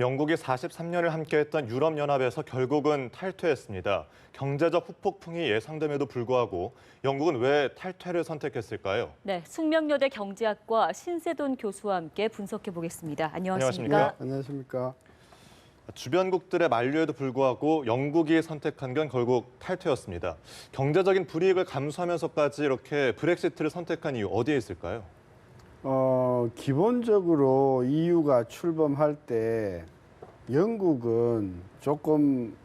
영국이 43년을 함께했던 유럽연합에서 결국은 탈퇴했습니다. 경제적 후폭풍이 예상됨에도 불구하고 영국은 왜 탈퇴를 선택했을까요? 네, 숙명여대 경제학과 신세돈 교수와 함께 분석해 보겠습니다. 안녕하십니까? 안녕하십니까? 안녕하십니까? 주변국들의 만류에도 불구하고 영국이 선택한 건 결국 탈퇴였습니다. 경제적인 불이익을 감수하면서까지 이렇게 브렉시트를 선택한 이유 어디에 있을까요? 기본적으로 EU가 출범할 때 영국은 조금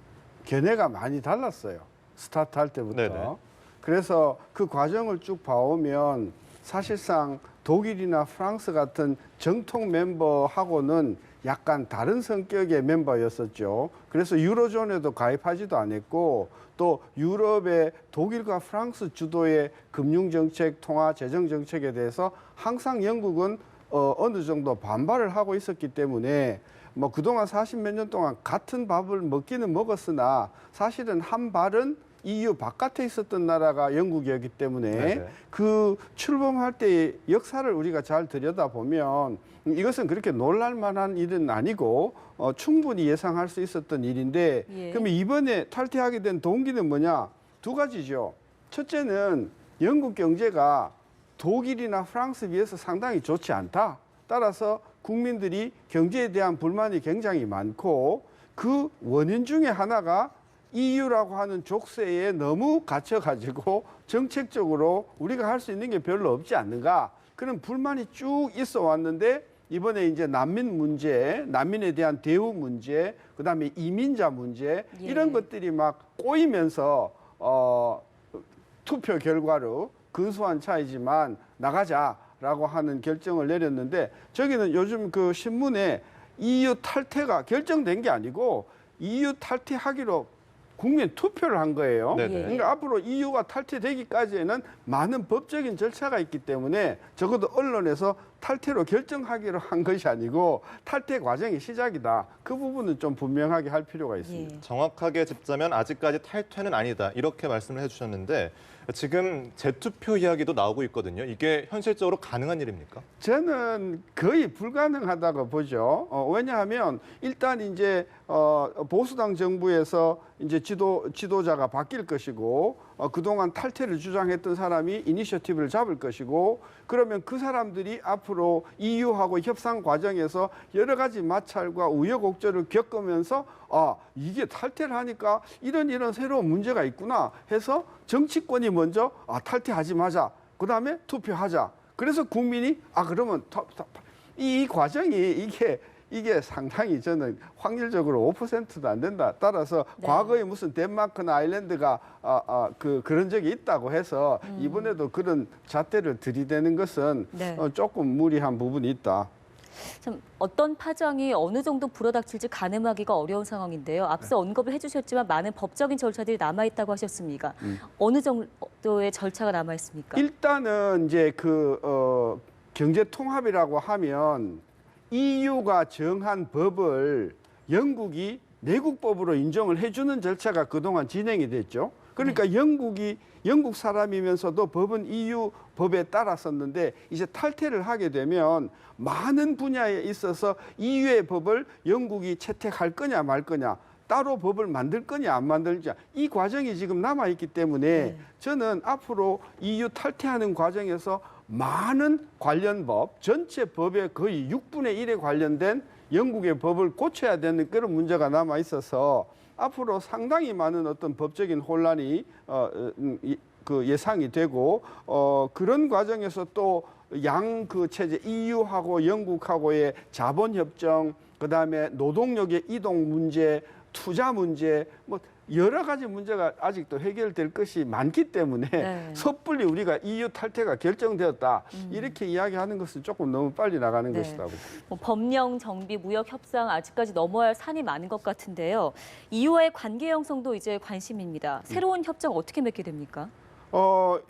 견해가 많이 달랐어요. 스타트할 때부터. 네네. 그래서 그 과정을 쭉 봐오면 사실상 독일이나 프랑스 같은 정통 멤버하고는 약간 다른 성격의 멤버였었죠. 그래서 유로존에도 가입하지도 않았고 또 유럽의 독일과 프랑스 주도의 금융정책, 통화, 재정정책에 대해서 항상 영국은 어느 정도 반발을 하고 있었기 때문에 뭐 그동안 40몇 년 동안 같은 밥을 먹기는 먹었으나 사실은 한 발은 EU 바깥에 있었던 나라가 영국이었기 때문에 네네. 그 출범할 때의 역사를 우리가 잘 들여다보면 이것은 그렇게 놀랄 만한 일은 아니고 충분히 예상할 수 있었던 일인데 예. 그러면 이번에 탈퇴하게 된 동기는 뭐냐? 두 가지죠. 첫째는 영국 경제가 독일이나 프랑스에 비해서 상당히 좋지 않다. 따라서 국민들이 경제에 대한 불만이 굉장히 많고 그 원인 중에 하나가 EU라고 하는 족쇄에 너무 갇혀가지고 정책적으로 우리가 할 수 있는 게 별로 없지 않는가 그런 불만이 쭉 있어 왔는데 이번에 이제 난민 문제, 난민에 대한 대우 문제, 그다음에 이민자 문제 이런 것들이 막 꼬이면서 투표 결과로 근소한 차이지만 나가자라고 하는 결정을 내렸는데 저기는 요즘 그 신문에 EU 탈퇴가 결정된 게 아니고 EU 탈퇴하기로 국민 투표를 한 거예요. 네네. 그러니까 앞으로 EU가 탈퇴되기까지에는 많은 법적인 절차가 있기 때문에 적어도 언론에서 탈퇴로 결정하기로 한 것이 아니고 탈퇴 과정이 시작이다. 그 부분은 좀 분명하게 할 필요가 있습니다. 예. 정확하게 짚자면 아직까지 탈퇴는 아니다. 이렇게 말씀을 해주셨는데 지금 재투표 이야기도 나오고 있거든요. 이게 현실적으로 가능한 일입니까? 저는 거의 불가능하다고 보죠. 왜냐하면 일단 이제 보수당 정부에서 이제 지도자가 바뀔 것이고 그동안 탈퇴를 주장했던 사람이 이니셔티브를 잡을 것이고 그러면 그 사람들이 앞으로 EU하고 협상 과정에서 여러 가지 마찰과 우여곡절을 겪으면서 이게 탈퇴를 하니까 이런 새로운 문제가 있구나 해서 정치권이 먼저 탈퇴하지 마자. 그다음에 투표하자. 그래서 국민이 그러면 이 과정이 이게 상당히 저는 확률적으로 5%도 안 된다. 따라서 네. 과거에 무슨 덴마크나 아일랜드가 그런 적이 있다고 해서 이번에도 그런 잣대를 들이대는 것은 네. 조금 무리한 부분이 있다. 참 어떤 파장이 어느 정도 불어닥칠지 가늠하기가 어려운 상황인데요. 앞서 언급을 해주셨지만 많은 법적인 절차들이 남아 있다고 하셨습니까? 어느 정도의 절차가 남아 있습니까? 일단은 이제 경제 통합이라고 하면 EU가 정한 법을 영국이 내국법으로 인정을 해주는 절차가 그동안 진행이 됐죠. 그러니까 영국 사람이면서도 법은 EU 법에 따랐었는데 이제 탈퇴를 하게 되면 많은 분야에 있어서 EU의 법을 영국이 채택할 거냐 말 거냐 따로 법을 만들 거냐 안 만들지 이 과정이 지금 남아있기 때문에 저는 앞으로 EU 탈퇴하는 과정에서 많은 관련 법, 전체 법의 거의 6분의 1에 관련된 영국의 법을 고쳐야 되는 그런 문제가 남아 있어서 앞으로 상당히 많은 어떤 법적인 혼란이 예상이 되고 그런 과정에서 또 양 그 체제 EU하고 영국하고의 자본 협정, 그다음에 노동력의 이동 문제, 투자 문제 뭐 여러 가지 문제가 아직도 해결될 것이 많기 때문에 네. 섣불리 우리가 EU 탈퇴가 결정되었다 이렇게 이야기하는 것은 조금 너무 빨리 나가는 네. 것이라고. 뭐 법령, 정비, 무역 협상 아직까지 넘어야 할 산이 많은 것 같은데요. EU와의 관계 형성도 이제 관심입니다. 새로운 협정 어떻게 맺게 됩니까?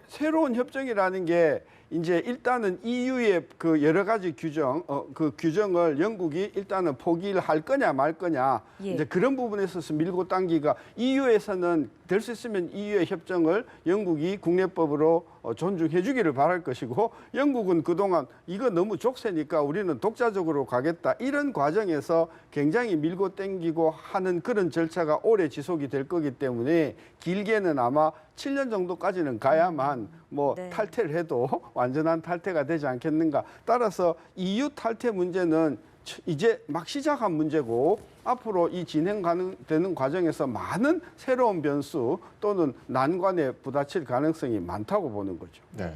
새로운 협정이라는 게 이제 일단은 EU의 그 여러 가지 규정, 그 규정을 영국이 일단은 포기를 할 거냐 말 거냐 예. 이제 그런 부분에 있어서 밀고 당기가 EU에서는 될 수 있으면 EU의 협정을 영국이 국내법으로 존중해 주기를 바랄 것이고 영국은 그동안 이거 너무 족쇄니까 우리는 독자적으로 가겠다 이런 과정에서 굉장히 밀고 당기고 하는 그런 절차가 오래 지속이 될 거기 때문에 길게는 아마 7년 정도까지는 가야만 뭐 네. 탈퇴를 해도 완전한 탈퇴가 되지 않겠는가. 따라서 EU 탈퇴 문제는 이제 막 시작한 문제고 앞으로 이 진행 가능되는 과정에서 많은 새로운 변수 또는 난관에 부딪힐 가능성이 많다고 보는 거죠. 네.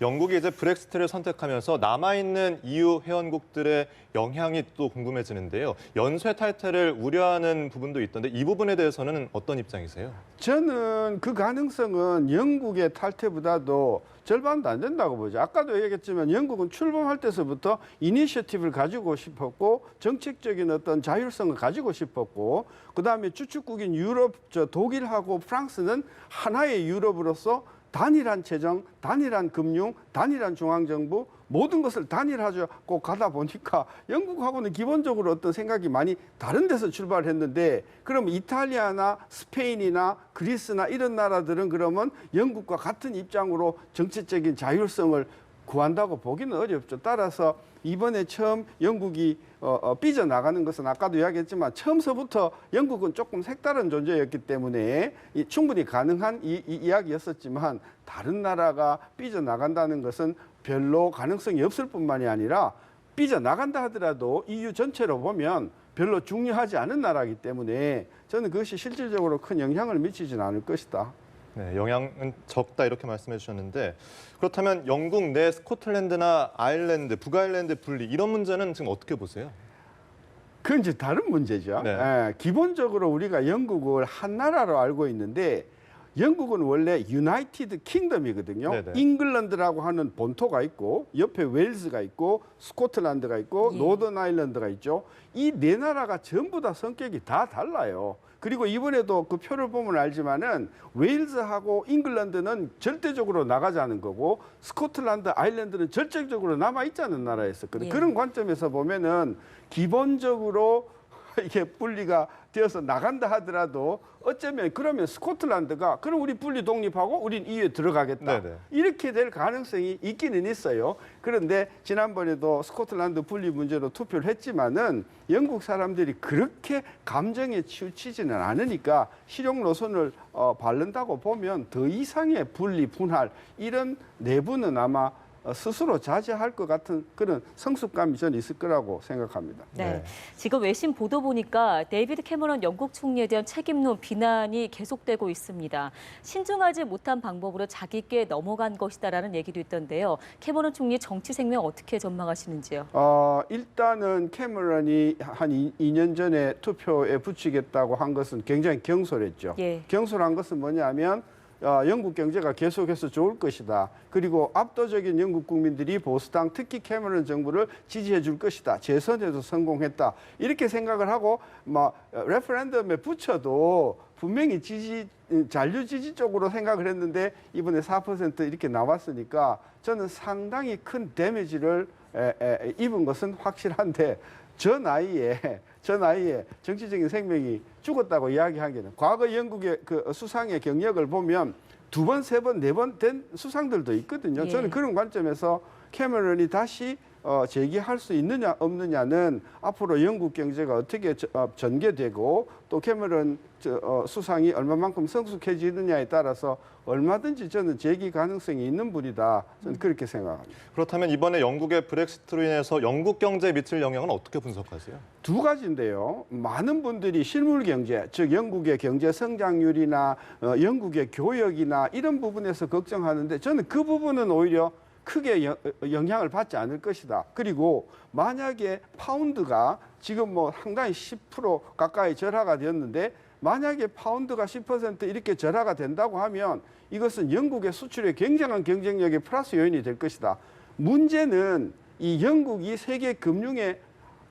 영국이 이제 브렉시트를 선택하면서 남아있는 EU 회원국들의 영향이 또 궁금해지는데요. 연쇄 탈퇴를 우려하는 부분도 있던데 이 부분에 대해서는 어떤 입장이세요? 저는 그 가능성은 영국의 탈퇴보다도 절반도 안 된다고 보죠. 아까도 얘기했지만 영국은 출범할 때서부터 이니셔티브를 가지고 싶었고 정책적인 어떤 자율성을 가지고 싶었고 그다음에 주축국인 유럽, 독일하고 프랑스는 하나의 유럽으로서 단일한 재정, 단일한 금융, 단일한 중앙정부 모든 것을 단일하고 가다 보니까 영국하고는 기본적으로 어떤 생각이 많이 다른 데서 출발했는데 그럼 이탈리아나 스페인이나 그리스나 이런 나라들은 그러면 영국과 같은 입장으로 정치적인 자율성을 구한다고 보기는 어렵죠. 따라서 이번에 처음 영국이 삐져나가는 것은 아까도 이야기했지만 처음서부터 영국은 조금 색다른 존재였기 때문에 충분히 가능한 이야기였었지만 다른 나라가 삐져나간다는 것은 별로 가능성이 없을 뿐만이 아니라 삐져나간다 하더라도 EU 전체로 보면 별로 중요하지 않은 나라이기 때문에 저는 그것이 실질적으로 큰 영향을 미치지는 않을 것이다. 네, 영향은 적다 이렇게 말씀해 주셨는데 그렇다면 영국 내 스코틀랜드나 아일랜드, 북아일랜드 분리 이런 문제는 지금 어떻게 보세요? 그건 이제 다른 문제죠. 네. 예, 기본적으로 우리가 영국을 한 나라로 알고 있는데 영국은 원래 유나이티드 킹덤이거든요. 네네. 잉글랜드라고 하는 본토가 있고 옆에 웨일즈가 있고 스코틀랜드가 있고 예. 노던 아일랜드가 있죠. 이 네 나라가 전부 다 성격이 다 달라요. 그리고 이번에도 그 표를 보면 알지만은 웨일즈하고 잉글랜드는 절대적으로 나가자는 거고 스코틀랜드, 아일랜드는 절대적으로 남아 있자는 나라였었거든요. 예. 그런 관점에서 보면은 기본적으로 이게 분리가 되어서 나간다 하더라도 어쩌면 그러면 스코틀랜드가 그럼 우리 분리 독립하고 우린 EU에 들어가겠다. 네네. 이렇게 될 가능성이 있기는 있어요. 그런데 지난번에도 스코틀랜드 분리 문제로 투표를 했지만은 영국 사람들이 그렇게 감정에 치우치지는 않으니까 실용 노선을 바른다고 보면 더 이상의 분리 분할 이런 내부는 아마 스스로 자제할 것 같은 그런 성숙감이 저는 있을 거라고 생각합니다. 네. 네. 지금 외신 보도 보니까 데이비드 캐머런 영국 총리에 대한 책임론 비난이 계속되고 있습니다. 신중하지 못한 방법으로 자기께 넘어간 것이다라는 얘기도 있던데요. 캐머런 총리 정치 생명 어떻게 전망하시는지요? 일단은 캐머런이 한 2년 전에 투표에 붙이겠다고 한 것은 굉장히 경솔했죠. 예. 경솔한 것은 뭐냐면 영국 경제가 계속해서 좋을 것이다. 그리고 압도적인 영국 국민들이 보수당 특히 캐머런 정부를 지지해 줄 것이다. 재선에도 성공했다. 이렇게 생각을 하고 레퍼런덤에 붙여도 분명히 잔류 지지 쪽으로 생각을 했는데 이번에 4% 이렇게 나왔으니까 저는 상당히 큰 데미지를 입은 것은 확실한데 저 나이에 정치적인 생명이 죽었다고 이야기하기는 과거 영국의 그 수상의 경력을 보면 2번, 3번, 4번 된 수상들도 있거든요. 예. 저는 그런 관점에서 캐머런이 다시 재기할 수 있느냐 없느냐는 앞으로 영국 경제가 어떻게 전개되고 또 캐머런 수상이 얼마만큼 성숙해지느냐에 따라서 얼마든지 저는 재기 가능성이 있는 분이다. 저는 그렇게 생각합니다. 그렇다면 이번에 영국의 브렉시트로 인해서 영국 경제에 미칠 영향은 어떻게 분석하세요? 두 가지인데요. 많은 분들이 실물 경제, 즉 영국의 경제 성장률이나 영국의 교역이나 이런 부분에서 걱정하는데 저는 그 부분은 오히려 크게 영향을 받지 않을 것이다. 그리고 만약에 파운드가 지금 뭐 상당히 10% 가까이 절하가 되었는데 만약에 파운드가 10% 이렇게 절하가 된다고 하면 이것은 영국의 수출의 굉장한 경쟁력의 플러스 요인이 될 것이다. 문제는 이 영국이 세계 금융의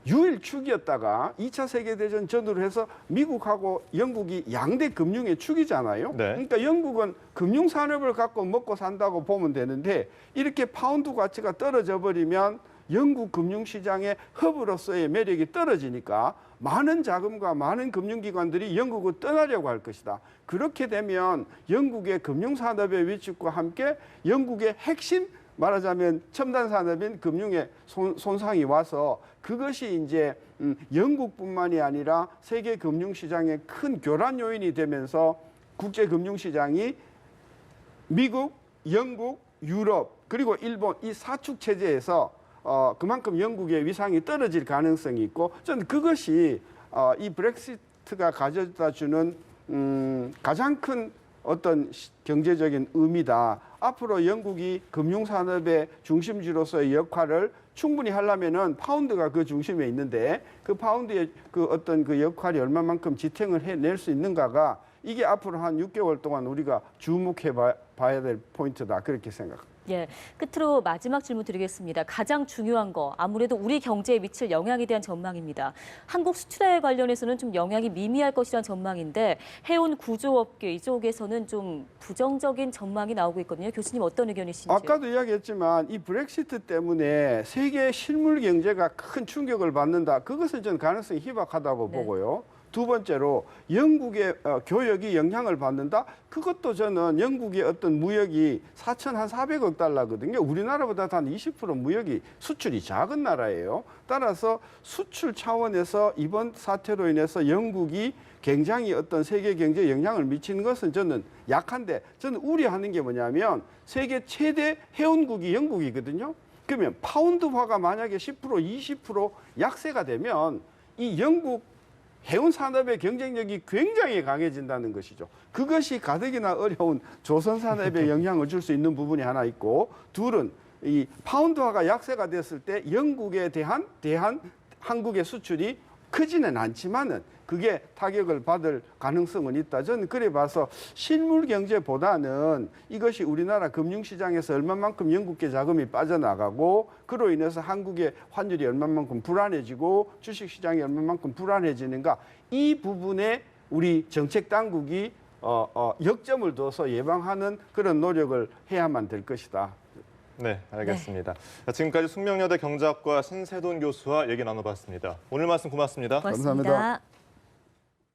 유일축이었다가 2차 세계대전 전후로 해서 미국하고 영국이 양대 금융의 축이잖아요. 네. 그러니까 영국은 금융산업을 갖고 먹고 산다고 보면 되는데 이렇게 파운드 가치가 떨어져 버리면 영국 금융시장의 허브로서의 매력이 떨어지니까 많은 자금과 많은 금융기관들이 영국을 떠나려고 할 것이다. 그렇게 되면 영국의 금융산업의 위축과 함께 영국의 핵심 말하자면 첨단 산업인 금융의 손상이 와서 그것이 이제 영국뿐만이 아니라 세계 금융시장의 큰 교란 요인이 되면서 국제 금융시장이 미국, 영국, 유럽 그리고 일본 이 사축 체제에서 그만큼 영국의 위상이 떨어질 가능성이 있고 저는 그것이 이 브렉시트가 가져다 주는 가장 큰 어떤 경제적인 의미다. 앞으로 영국이 금융산업의 중심지로서의 역할을 충분히 하려면은 파운드가 그 중심에 있는데 그 파운드의 그 어떤 그 역할이 얼마만큼 지탱을 해낼 수 있는가가 이게 앞으로 한 6개월 동안 우리가 주목해 봐야 될 포인트다. 그렇게 생각합니다. 예, 끝으로 마지막 질문 드리겠습니다. 가장 중요한 거 아무래도 우리 경제에 미칠 영향에 대한 전망입니다. 한국 수출에 관련해서는 좀 영향이 미미할 것이라는 전망인데 해운 구조업계 이쪽에서는 좀 부정적인 전망이 나오고 있거든요. 교수님 어떤 의견이신지요? 아까도 이야기했지만 이 브렉시트 때문에 세계 실물 경제가 큰 충격을 받는다. 그것은 저는 가능성이 희박하다고 네. 보고요. 두 번째로 영국의 교역이 영향을 받는다. 그것도 저는 영국의 어떤 무역이 4,400억 달러거든요. 우리나라보다 한 20% 무역이 수출이 작은 나라예요. 따라서 수출 차원에서 이번 사태로 인해서 영국이 굉장히 어떤 세계 경제에 영향을 미치는 것은 저는 약한데 저는 우려하는 게 뭐냐면 세계 최대 해운국이 영국이거든요. 그러면 파운드화가 만약에 10% 20% 약세가 되면 이 영국 해운 산업의 경쟁력이 굉장히 강해진다는 것이죠. 그것이 가뜩이나 어려운 조선 산업에 영향을 줄 수 있는 부분이 하나 있고 둘은 이 파운드화가 약세가 됐을 때 영국에 대한 한국의 수출이 크지는 않지만은 그게 타격을 받을 가능성은 있다. 저는 그래 봐서 실물 경제보다는 이것이 우리나라 금융시장에서 얼마만큼 영국계 자금이 빠져나가고 그로 인해서 한국의 환율이 얼마만큼 불안해지고 주식시장이 얼마만큼 불안해지는가 이 부분에 우리 정책 당국이 역점을 둬서 예방하는 그런 노력을 해야만 될 것이다. 네, 알겠습니다. 자, 지금까지 숙명여대 경제학과 신세돈 교수와 얘기 나눠봤습니다. 오늘 말씀 고맙습니다. 고맙습니다. 감사합니다.